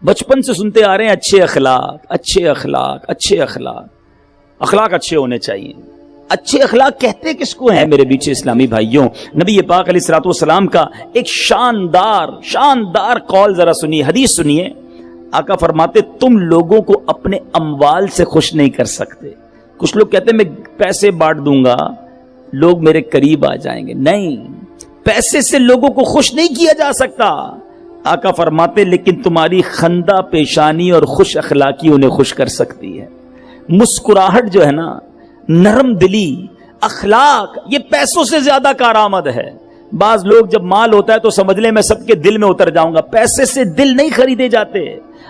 بچپن سے سنتے آ رہے ہیں اچھے اخلاق، اچھے اخلاق، اچھے اخلاق، اخلاق اچھے ہونے چاہیے۔ اچھے اخلاق کہتے کس کو ہیں میرے بیچ اسلامی بھائیوں؟ نبی پاک علیہ الصلوۃ والسلام کا ایک شاندار قول ذرا سنیے، حدیث سنیے۔ آقا فرماتے تم لوگوں کو اپنے اموال سے خوش نہیں کر سکتے۔ کچھ لوگ کہتے ہیں میں پیسے بانٹ دوں گا لوگ میرے قریب آ جائیں گے، نہیں، پیسے سے لوگوں کو خوش نہیں کیا جا سکتا۔ آقا فرماتے لیکن تمہاری خندہ پیشانی اور خوش اخلاقی انہیں خوش کر سکتی ہے۔ مسکراہٹ جو ہے نا، نرم دلی، اخلاق، یہ پیسوں سے زیادہ کارآمد ہے۔ بعض لوگ جب مال ہوتا ہے تو سمجھ لیں میں سب کے دل میں اتر جاؤں گا۔ پیسے سے دل نہیں خریدے جاتے۔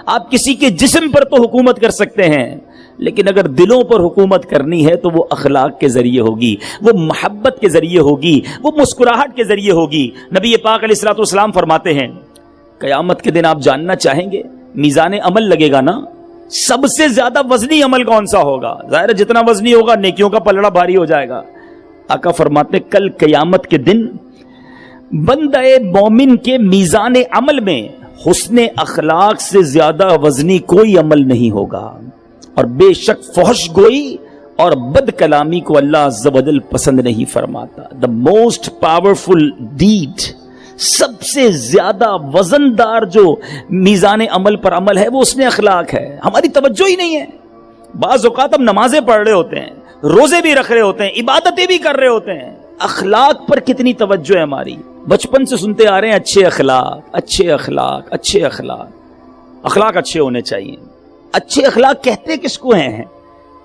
آپ کسی کے جسم پر تو حکومت کر سکتے ہیں، لیکن اگر دلوں پر حکومت کرنی ہے تو وہ اخلاق کے ذریعے ہوگی، وہ محبت کے ذریعے ہوگی، وہ مسکراہٹ کے ذریعے ہوگی۔ نبی پاک علیہ الصلوۃ والسلام فرماتے ہیں قیامت کے دن آپ جاننا چاہیں گے میزان عمل لگے گا نا، سب سے زیادہ وزنی عمل کون سا ہوگا؟ ظاہر ہے جتنا وزنی ہوگا نیکیوں کا پلڑا بھاری ہو جائے گا۔ آقا فرماتے کل قیامت کے دن بندہ مومن کے میزان عمل میں حسن اخلاق سے زیادہ وزنی کوئی عمل نہیں ہوگا، اور بے شک فحش گوئی اور بد کلامی کو اللہ عز و جل پسند نہیں فرماتا۔ دا موسٹ پاورفل ڈیڈ، سب سے زیادہ وزندار جو میزان عمل پر عمل ہے وہ حسن اخلاق ہے۔ ہماری توجہ ہی نہیں ہے۔ بعض اوقات ہم نمازیں پڑھ رہے ہوتے ہیں، روزے بھی رکھ رہے ہوتے ہیں، عبادتیں بھی کر رہے ہوتے ہیں، اخلاق پر کتنی توجہ ہے ہماری؟ بچپن سے سنتے آ رہے ہیں اچھے اخلاق، اچھے اخلاق، اچھے اخلاق، اخلاق اچھے ہونے چاہیے۔ اچھے اخلاق کہتے کس کو ہیں؟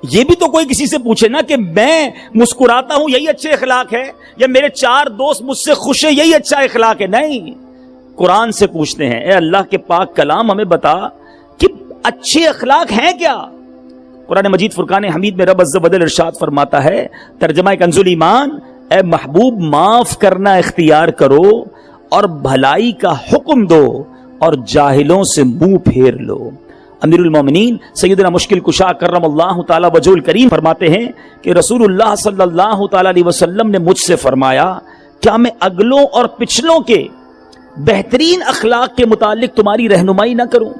یہ بھی تو کوئی کسی سے پوچھے نا کہ میں مسکراتا ہوں یہی اچھے اخلاق ہے، یا میرے 4 دوست مجھ سے خوش ہیں یہی اچھا اخلاق ہے؟ نہیں، قرآن سے پوچھتے ہیں اے اللہ کے پاک کلام ہمیں بتا کہ اچھے اخلاق ہیں کیا؟ قرآن مجید فرقان حمید میں رب عز و جل ارشاد فرماتا ہے، ترجمہ کنز الایمان، اے محبوب معاف کرنا اختیار کرو اور بھلائی کا حکم دو اور جاہلوں سے منہ پھیر لو۔ امیر المومنین سیدنا مشکل کشا کرم اللہ تعالی وجہ الکریم فرماتے ہیں کہ رسول اللہ صلی اللہ تعالی علیہ وسلم نے مجھ سے فرمایا کیا میں اگلوں اور پچھلوں کے بہترین اخلاق کے متعلق تمہاری رہنمائی نہ کروں؟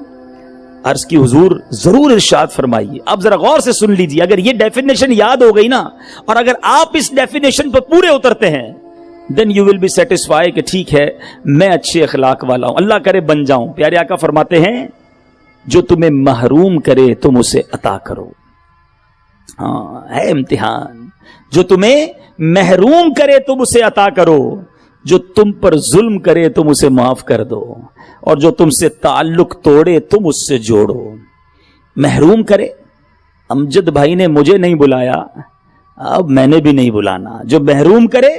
عرض کی حضور ضرور ارشاد فرمائیے۔ اب ذرا غور سے سن لیجیے، اگر یہ ڈیفینیشن یاد ہو گئی نا، اور اگر آپ اس ڈیفینیشن پر پورے اترتے ہیں then you will be satisfied کہ ٹھیک ہے میں اچھے اخلاق والا ہوں، اللہ کرے بن جاؤں۔ پیارے آقا فرماتے ہیں جو تمہیں محروم کرے تم اسے عطا کرو۔ ہاں ہے امتحان، جو تمہیں محروم کرے تم اسے عطا کرو، جو تم پر ظلم کرے تم اسے معاف کر دو، اور جو تم سے تعلق توڑے تم اس سے جوڑو۔ محروم کرے، امجد بھائی نے مجھے نہیں بلایا، اب میں نے بھی نہیں بلانا۔ جو محروم کرے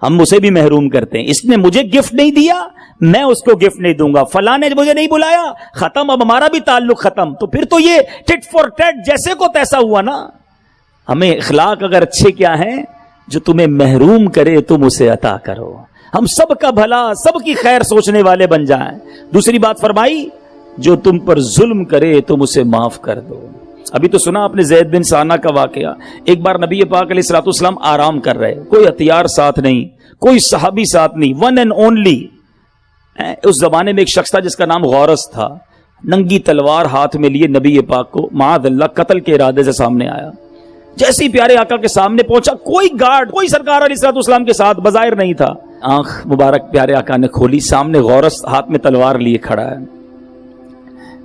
ہم اسے بھی محروم کرتے ہیں۔ اس نے مجھے گفٹ نہیں دیا، میں اس کو گفٹ نہیں دوں گا۔ فلاں نے مجھے نہیں بلایا، ختم، اب ہمارا بھی تعلق ختم۔ تو پھر تو یہ ٹٹ فور ٹیٹ جیسے کو تیسا ہوا نا۔ ہمیں اخلاق اگر اچھے کیا ہیں، جو تمہیں محروم کرے تم اسے عطا کرو۔ ہم سب کا بھلا، سب کی خیر سوچنے والے بن جائیں۔ دوسری بات فرمائی جو تم پر ظلم کرے تم اسے معاف کر دو۔ ابھی تو سنا آپ نے زید بن سانہ کا واقعہ۔ ایک بار نبی پاک علیہ الصلوۃ والسلام آرام کر رہے، کوئی ہتھیار ساتھ نہیں، کوئی صحابی ساتھ نہیں، ون اینڈ اونلی۔ اس زمانے میں ایک شخص تھا جس کا نام غورث تھا، ننگی تلوار ہاتھ میں لیے نبی پاک کو معاذ اللہ قتل کے ارادے سے سامنے آیا۔ جیسے ہی پیارے آقا کے سامنے پہنچا، کوئی گارڈ، کوئی سرکار علیہ الصلوۃ والسلام کے ساتھ بظاہر نہیں تھا۔ آنکھ مبارک پیارے آقا نے کھولی، سامنے غورث ہاتھ میں تلوار لیے کھڑا ہے۔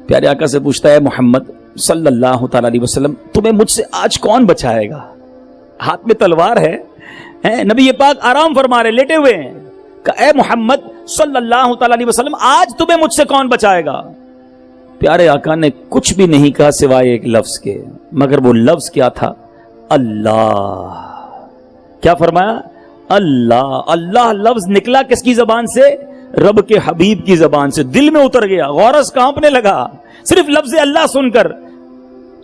پیارے آقا سے پوچھتا ہے محمد صلی اللہ تعالی علیہ وسلم تمہیں مجھ سے آج کون بچائے گا؟ ہاتھ میں تلوار ہے، نبی پاک آرام فرما رہے، لیٹے ہوئے ہیں۔ کہ اے محمد صلی اللہ تعالی علیہ وسلم آج تمہیں مجھ سے کون بچائے گا؟ پیارے آقا نے کچھ بھی نہیں کہا سوائے ایک لفظ کے، مگر وہ لفظ کیا تھا؟ اللہ۔ کیا فرمایا؟ اللہ۔ اللہ لفظ نکلا کس کی زبان سے؟ رب کے حبیب کی زبان سے، دل میں اتر گیا۔ غورث کانپنے لگا، صرف لفظ اللہ سن کر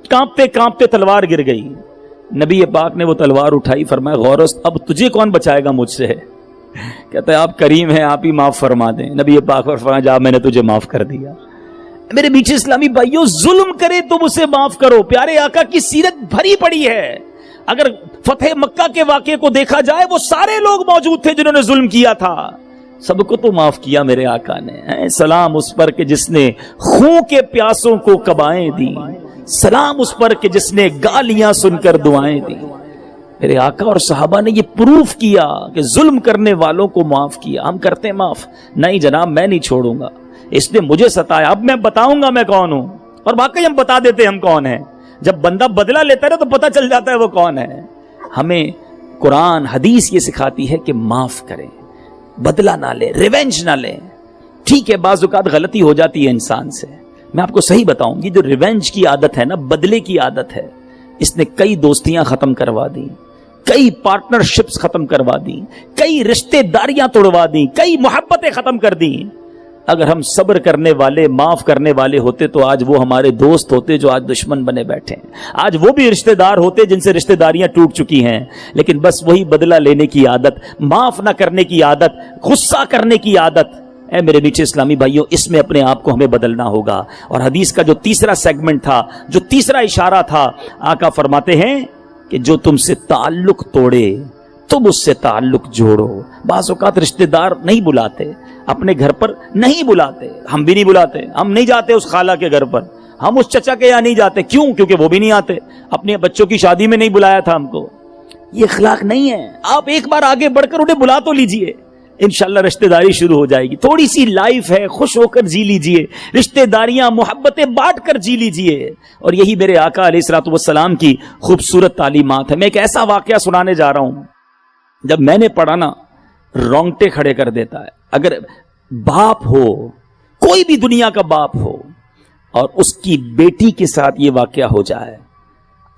کانپتے کانپتے تلوار گر گئی۔ نبی پاک نے وہ تلوار اٹھائی، فرمایا غورث اب تجھے کون بچائے گا مجھ سے؟ کہتا ہے آپ کریم ہیں، آپ ہی معاف فرما دیں۔ نبی پاک فرمایا جا میں نے تجھے معاف کر دیا۔ میرے بیچ اسلامی بھائیوں، ظلم کرے تم اسے معاف کرو۔ پیارے آقا کی سیرت بھری پڑی ہے۔ اگر فتح مکہ کے واقعے کو دیکھا جائے، وہ سارے لوگ موجود تھے جنہوں نے ظلم کیا تھا، سب کو تو معاف کیا میرے آقا نے. سلام اس پر کہ جس نے خون کے پیاسوں کو کبائیں دی, سلام اس پر کہ جس نے گالیاں سن کر دعائیں دی. میرے آقا اور صحابہ نے یہ پروف کیا کہ ظلم کرنے والوں کو معاف کیا. ہم کرتے ہیں معاف؟ نہیں جناب, میں نہیں چھوڑوں گا, اس نے مجھے ستایا, اب میں بتاؤں گا میں کون ہوں. اور واقعی ہم بتا دیتے ہم کون ہیں. جب بندہ بدلہ لیتا ہے تو پتہ چل جاتا ہے وہ کون ہے. ہمیں قرآن حدیث یہ سکھاتی ہے کہ معاف کریں, بدلہ نہ لیں, ریونج نہ لیں. ٹھیک ہے بعض اوقات غلطی ہو جاتی ہے انسان سے. میں آپ کو صحیح بتاؤں, یہ جو ریونج کی عادت ہے نا, بدلے کی عادت ہے, اس نے کئی دوستیاں ختم کروا دی, کئی پارٹنرشپس ختم کروا دی, کئی رشتے داریاں توڑوا دی, کئی محبتیں ختم کر دی. اگر ہم صبر کرنے والے, معاف کرنے والے ہوتے تو آج وہ ہمارے دوست ہوتے جو آج دشمن بنے بیٹھے ہیں. آج وہ بھی رشتے دار ہوتے جن سے رشتے داریاں ٹوٹ چکی ہیں. لیکن بس وہی بدلہ لینے کی عادت, معاف نہ کرنے کی عادت, غصہ کرنے کی عادت. اے میرے نیچے اسلامی بھائیوں, اس میں اپنے آپ کو ہمیں بدلنا ہوگا. اور حدیث کا جو تیسرا سیگمنٹ تھا, جو تیسرا اشارہ تھا, آقا فرماتے ہیں کہ جو تم سے تعلق توڑے تم اس سے تعلق جوڑو. بعض اوقات رشتے دار نہیں بلاتے, اپنے گھر پر نہیں بلاتے, ہم بھی نہیں بلاتے, ہم نہیں جاتے اس خالہ کے گھر پر, ہم اس چچا کے یہاں نہیں جاتے. کیوں؟ کیونکہ وہ بھی نہیں آتے. اپنے بچوں کی شادی میں نہیں بلایا تھا ہم کو. یہ اخلاق نہیں ہے. آپ ایک بار آگے بڑھ کر انہیں بلا تو لیجئے, انشاءاللہ رشتہ داری شروع ہو جائے گی. تھوڑی سی لائف ہے, خوش ہو کر جی لیجئے, رشتہ داریاں محبتیں بانٹ کر جی لیجئے. اور یہی میرے آقا علیہ الصلوۃ والسلام کی خوبصورت تعلیمات ہے. میں ایک ایسا واقعہ سنانے جا رہا ہوں, جب میں نے پڑھا نا رونگٹے کھڑے کر دیتا ہے. اگر باپ ہو, کوئی بھی دنیا کا باپ ہو, اور اس کی بیٹی کے ساتھ یہ واقعہ ہو جائے,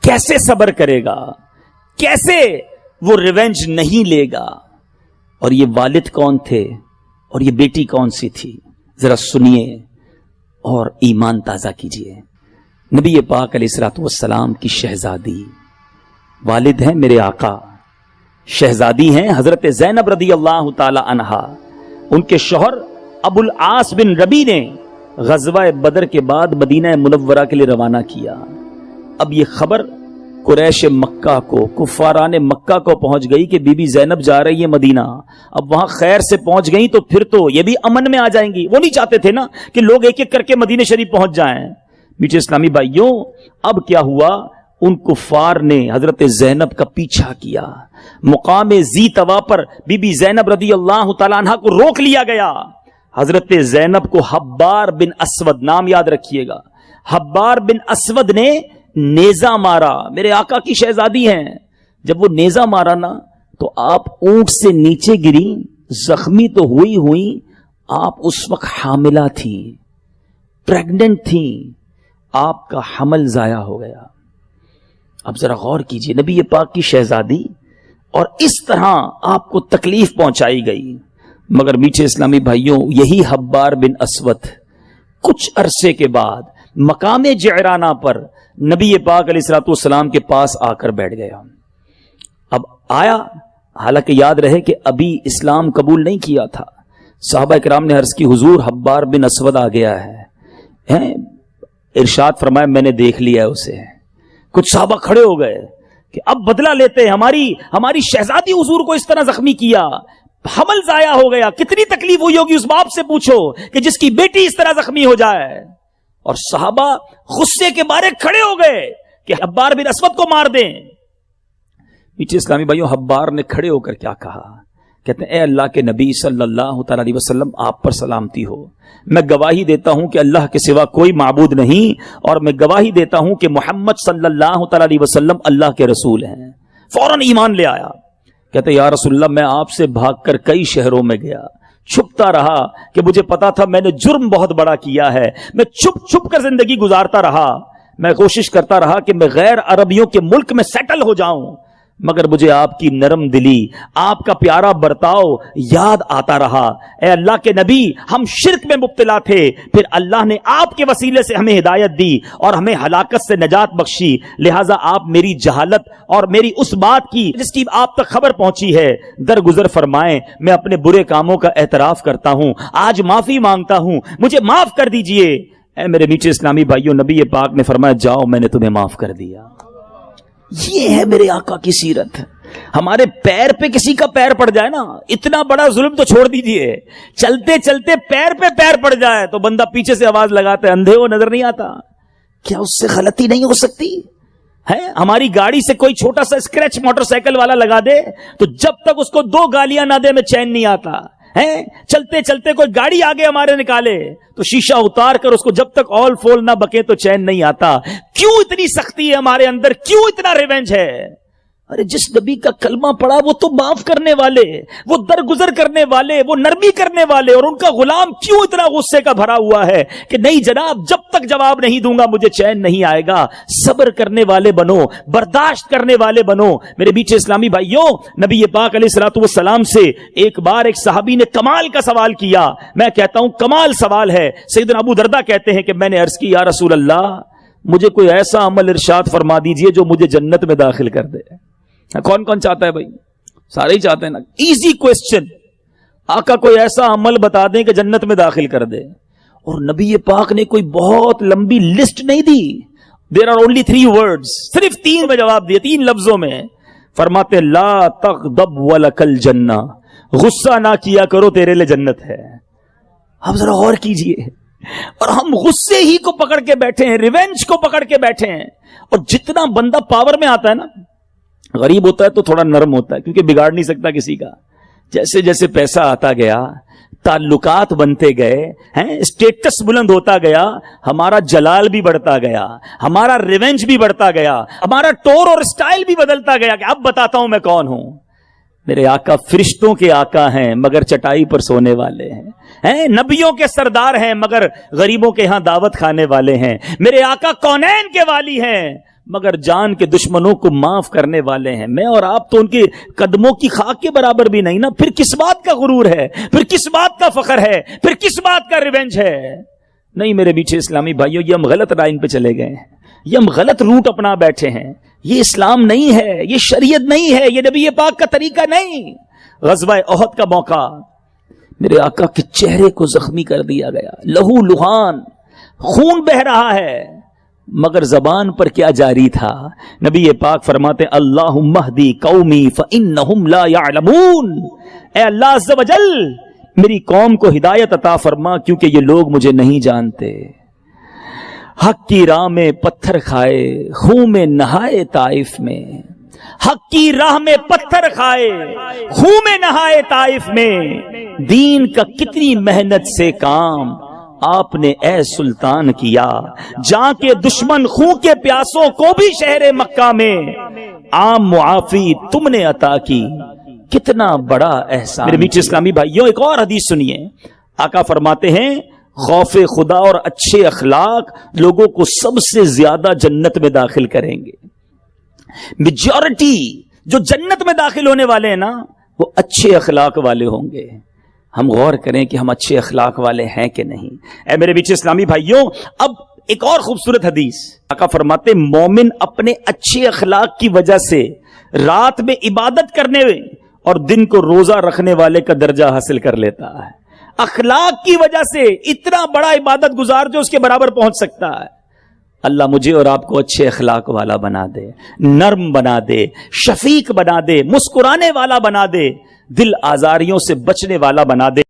کیسے صبر کرے گا, کیسے وہ ریونج نہیں لے گا. اور یہ والد کون تھے اور یہ بیٹی کون سی تھی, ذرا سنیے اور ایمان تازہ کیجئے. نبی پاک علیہ الصلوۃ والسلام کی شہزادی, والد ہیں میرے آقا, شہزادی ہیں حضرت زینب رضی اللہ تعالی عنہا. ان کے شوہر ابو العاص بن ربی نے غزوہ بدر کے بعد مدینہ منورہ کے لیے روانہ کیا. اب یہ خبر قریش مکہ کو, کفاران مکہ کو پہنچ گئی کہ بی بی زینب جا رہی ہے مدینہ. اب وہاں خیر سے پہنچ گئی تو پھر تو یہ بھی امن میں آ جائیں گی. وہ نہیں چاہتے تھے نا کہ لوگ ایک ایک کر کے مدینہ شریف پہنچ جائیں. میٹھے اسلامی بھائیوں, اب کیا ہوا, ان کفار نے حضرت زینب کا پیچھا کیا. مقام زی طوا پر بی بی زینب رضی اللہ تعالیٰ عنہ کو روک لیا گیا. حضرت زینب کو حبار بن اسود, نام یاد رکھیے گا, حبار بن اسود نے نیزہ مارا. میرے آقا کی شہزادی ہیں. جب وہ نیزہ مارا نا تو آپ اونٹ سے نیچے گری, زخمی تو ہوئی, آپ اس وقت حاملہ تھی, پریگننٹ تھی, آپ کا حمل ضائع ہو گیا. اب ذرا غور کیجئے, نبی پاک کی شہزادی, اور اس طرح آپ کو تکلیف پہنچائی گئی. مگر میٹھے اسلامی بھائیوں, یہی حبار بن اسود کچھ عرصے کے بعد مقام جعرانہ پر نبی پاک علیہ الصلوۃ والسلام کے پاس آ کر بیٹھ گیا. اب آیا, حالانکہ یاد رہے کہ ابھی اسلام قبول نہیں کیا تھا. صحابہ کرام نے عرض کی, حضور حبار بن اسود آ گیا ہے. ارشاد فرمایا, میں نے دیکھ لیا ہے اسے. کچھ صحابہ کھڑے ہو گئے کہ اب بدلہ لیتے ہیں, ہماری شہزادی حضور کو اس طرح زخمی کیا, حمل ضائع ہو گیا, کتنی تکلیف ہوئی ہوگی اس باپ سے پوچھو کہ جس کی بیٹی اس طرح زخمی ہو جائے. اور صحابہ غصے کے مارے کھڑے ہو گئے کہ حبار بن اسود کو مار دیں. پیچھے اسلامی بھائیوں, حبار نے کھڑے ہو کر کیا کہا, کہتے ہیں اے اللہ کے نبی صلی اللہ تعالی علیہ وسلم, آپ پر سلامتی ہو. میں گواہی دیتا ہوں کہ اللہ کے سوا کوئی معبود نہیں, اور میں گواہی دیتا ہوں کہ محمد صلی اللہ تعالی علیہ وسلم اللہ کے رسول ہیں. فوراً ایمان لے آیا. کہتے یا رسول اللہ, میں آپ سے بھاگ کر کئی شہروں میں گیا, چھپتا رہا کہ مجھے پتا تھا میں نے جرم بہت بڑا کیا ہے, میں چھپ کر زندگی گزارتا رہا, میں کوشش کرتا رہا کہ میں غیر عربیوں کے ملک میں سیٹل ہو جاؤں, مگر مجھے آپ کی نرم دلی, آپ کا پیارا برتاؤ یاد آتا رہا. اے اللہ کے نبی, ہم شرک میں مبتلا تھے, پھر اللہ نے آپ کے وسیلے سے ہمیں ہدایت دی اور ہمیں ہلاکت سے نجات بخشی. لہٰذا آپ میری جہالت اور میری اس بات کی جس کی آپ تک خبر پہنچی ہے درگزر فرمائیں. میں اپنے برے کاموں کا اعتراف کرتا ہوں, آج معافی مانگتا ہوں, مجھے معاف کر دیجئے. اے میرے میٹھے اسلامی بھائیوں, نبی پاک نے فرمایا, جاؤ میں نے تمہیں معاف کر دیا. یہ ہے میرے آقا کی سیرت. ہمارے پیر پہ کسی کا پیر پڑ جائے نا، اتنا بڑا ظلم تو چھوڑ دیجئے، چلتے چلتے پیر پہ پیر پڑ جائے تو بندہ پیچھے سے آواز لگاتا ہے اندھے ہو نظر نہیں آتا. کیا اس سے غلطی نہیں ہو سکتی ہے؟ ہماری گاڑی سے کوئی چھوٹا سا اسکریچ موٹر سائیکل والا لگا دے تو جب تک اس کو 2 گالیاں نہ دے میں چین نہیں آتا ہے. چلتے چلتے کوئی گاڑی آگے ہمارے نکالے تو شیشہ اتار کر اس کو جب تک آل فول نہ بکے تو چین نہیں آتا. کیوں اتنی سختی ہے ہمارے اندر؟ کیوں اتنا ریونج ہے؟ ارے جس نبی کا کلمہ پڑا وہ تو معاف کرنے والے، وہ درگزر کرنے والے، وہ نرمی کرنے والے، اور ان کا غلام کیوں اتنا غصے کا بھرا ہوا ہے کہ نہیں جناب جب تک جواب نہیں دوں گا مجھے چین نہیں آئے گا. صبر کرنے والے بنو، برداشت کرنے والے بنو. میرے بیچ اسلامی بھائیوں، نبی پاک علیہ الصلوۃ والسلام سے ایک بار ایک صحابی نے کمال کا سوال کیا. میں کہتا ہوں کمال سوال ہے. سیدنا ابو دردہ کہتے ہیں کہ میں نے عرض کی یا رسول اللہ مجھے کوئی ایسا عمل ارشاد فرما دیجئے جو مجھے جنت میں داخل کر دے. کون کون چاہتا ہے بھائی؟ سارے ہی چاہتے ہیں نا. Easy question. آقا کوئی ایسا عمل بتا دیں کہ جنت میں داخل کر دے. اور نبی پاک نے کوئی بہت لمبی لسٹ نہیں دی. دیر آر اونلی 3 words، صرف 3 میں جواب دیے، 3 لفظوں میں. فرماتے لا تغضب ولک الجنہ، غصہ نہ کیا کرو تیرے لئے جنت ہے. آپ ذرا غور کیجئے، اور ہم غصے ہی کو پکڑ کے بیٹھے ہیں، ریونج کو پکڑ کے بیٹھے ہیں. اور جتنا بندہ پاور میں آتا ہے نا، غریب ہوتا ہے تو تھوڑا نرم ہوتا ہے کیونکہ بگاڑ نہیں سکتا کسی کا. جیسے جیسے پیسہ آتا گیا، تعلقات بنتے گئے ہیں، اسٹیٹس بلند ہوتا گیا، ہمارا جلال بھی بڑھتا گیا، ہمارا ریونج بھی بڑھتا گیا، ہمارا ٹور اور اسٹائل بھی بدلتا گیا کہ اب بتاتا ہوں میں کون ہوں. میرے آقا فرشتوں کے آقا ہیں مگر چٹائی پر سونے والے ہیں، نبیوں کے سردار ہیں مگر غریبوں کے ہاں دعوت کھانے والے ہیں. میرے آقا کونین کے والی ہیں مگر جان کے دشمنوں کو معاف کرنے والے ہیں. میں اور آپ تو ان کے قدموں کی خاک کے برابر بھی نہیں نا. پھر کس بات کا غرور ہے؟ پھر کس بات کا فخر ہے؟ پھر کس بات کا ریونج ہے؟ نہیں میرے بیچے اسلامی بھائیوں، یہ ہم غلط لائن پہ چلے گئے ہیں، یہ ہم غلط روٹ اپنا بیٹھے ہیں. یہ اسلام نہیں ہے، یہ شریعت نہیں ہے، یہ نبی پاک کا طریقہ نہیں. غزوہ احد کا موقع، میرے آقا کے چہرے کو زخمی کر دیا گیا، لہو لہان، خون بہ رہا ہے، مگر زبان پر کیا جاری تھا؟ نبی پاک فرماتے اللہم اہدی قومی فانہم لا یعلمون. اے اللہ عز و جل میری قوم کو ہدایت عطا فرما کیونکہ یہ لوگ مجھے نہیں جانتے. حق کی راہ میں پتھر کھائے، خون میں نہائے طائف میں. حق کی راہ میں پتھر کھائے، خون میں نہائے طائف میں. دین کا کتنی محنت سے کام آپ نے اے سلطان کیا. جہاں کے دشمن خون کے پیاسوں کو بھی شہر مکہ میں عام معافی تم نے عطا کی. کتنا بڑا احسان. میرے بیچ اسلامی بھائیوں ایک اور حدیث سنیے. آقا فرماتے ہیں خوف خدا اور اچھے اخلاق لوگوں کو سب سے زیادہ جنت میں داخل کریں گے. میجورٹی جو جنت میں داخل ہونے والے ہیں نا وہ اچھے اخلاق والے ہوں گے. ہم غور کریں کہ ہم اچھے اخلاق والے ہیں کہ نہیں. اے میرے بیچ اسلامی بھائیوں، اب ایک اور خوبصورت حدیث. آقا فرماتے مومن اپنے اچھے اخلاق کی وجہ سے رات میں عبادت کرنے اور دن کو روزہ رکھنے والے کا درجہ حاصل کر لیتا ہے. اخلاق کی وجہ سے اتنا بڑا عبادت گزار جو اس کے برابر پہنچ سکتا ہے. اللہ مجھے اور آپ کو اچھے اخلاق والا بنا دے، نرم بنا دے، شفیق بنا دے، مسکرانے والا بنا دے، دل آزاریوں سے بچنے والا بنا دے.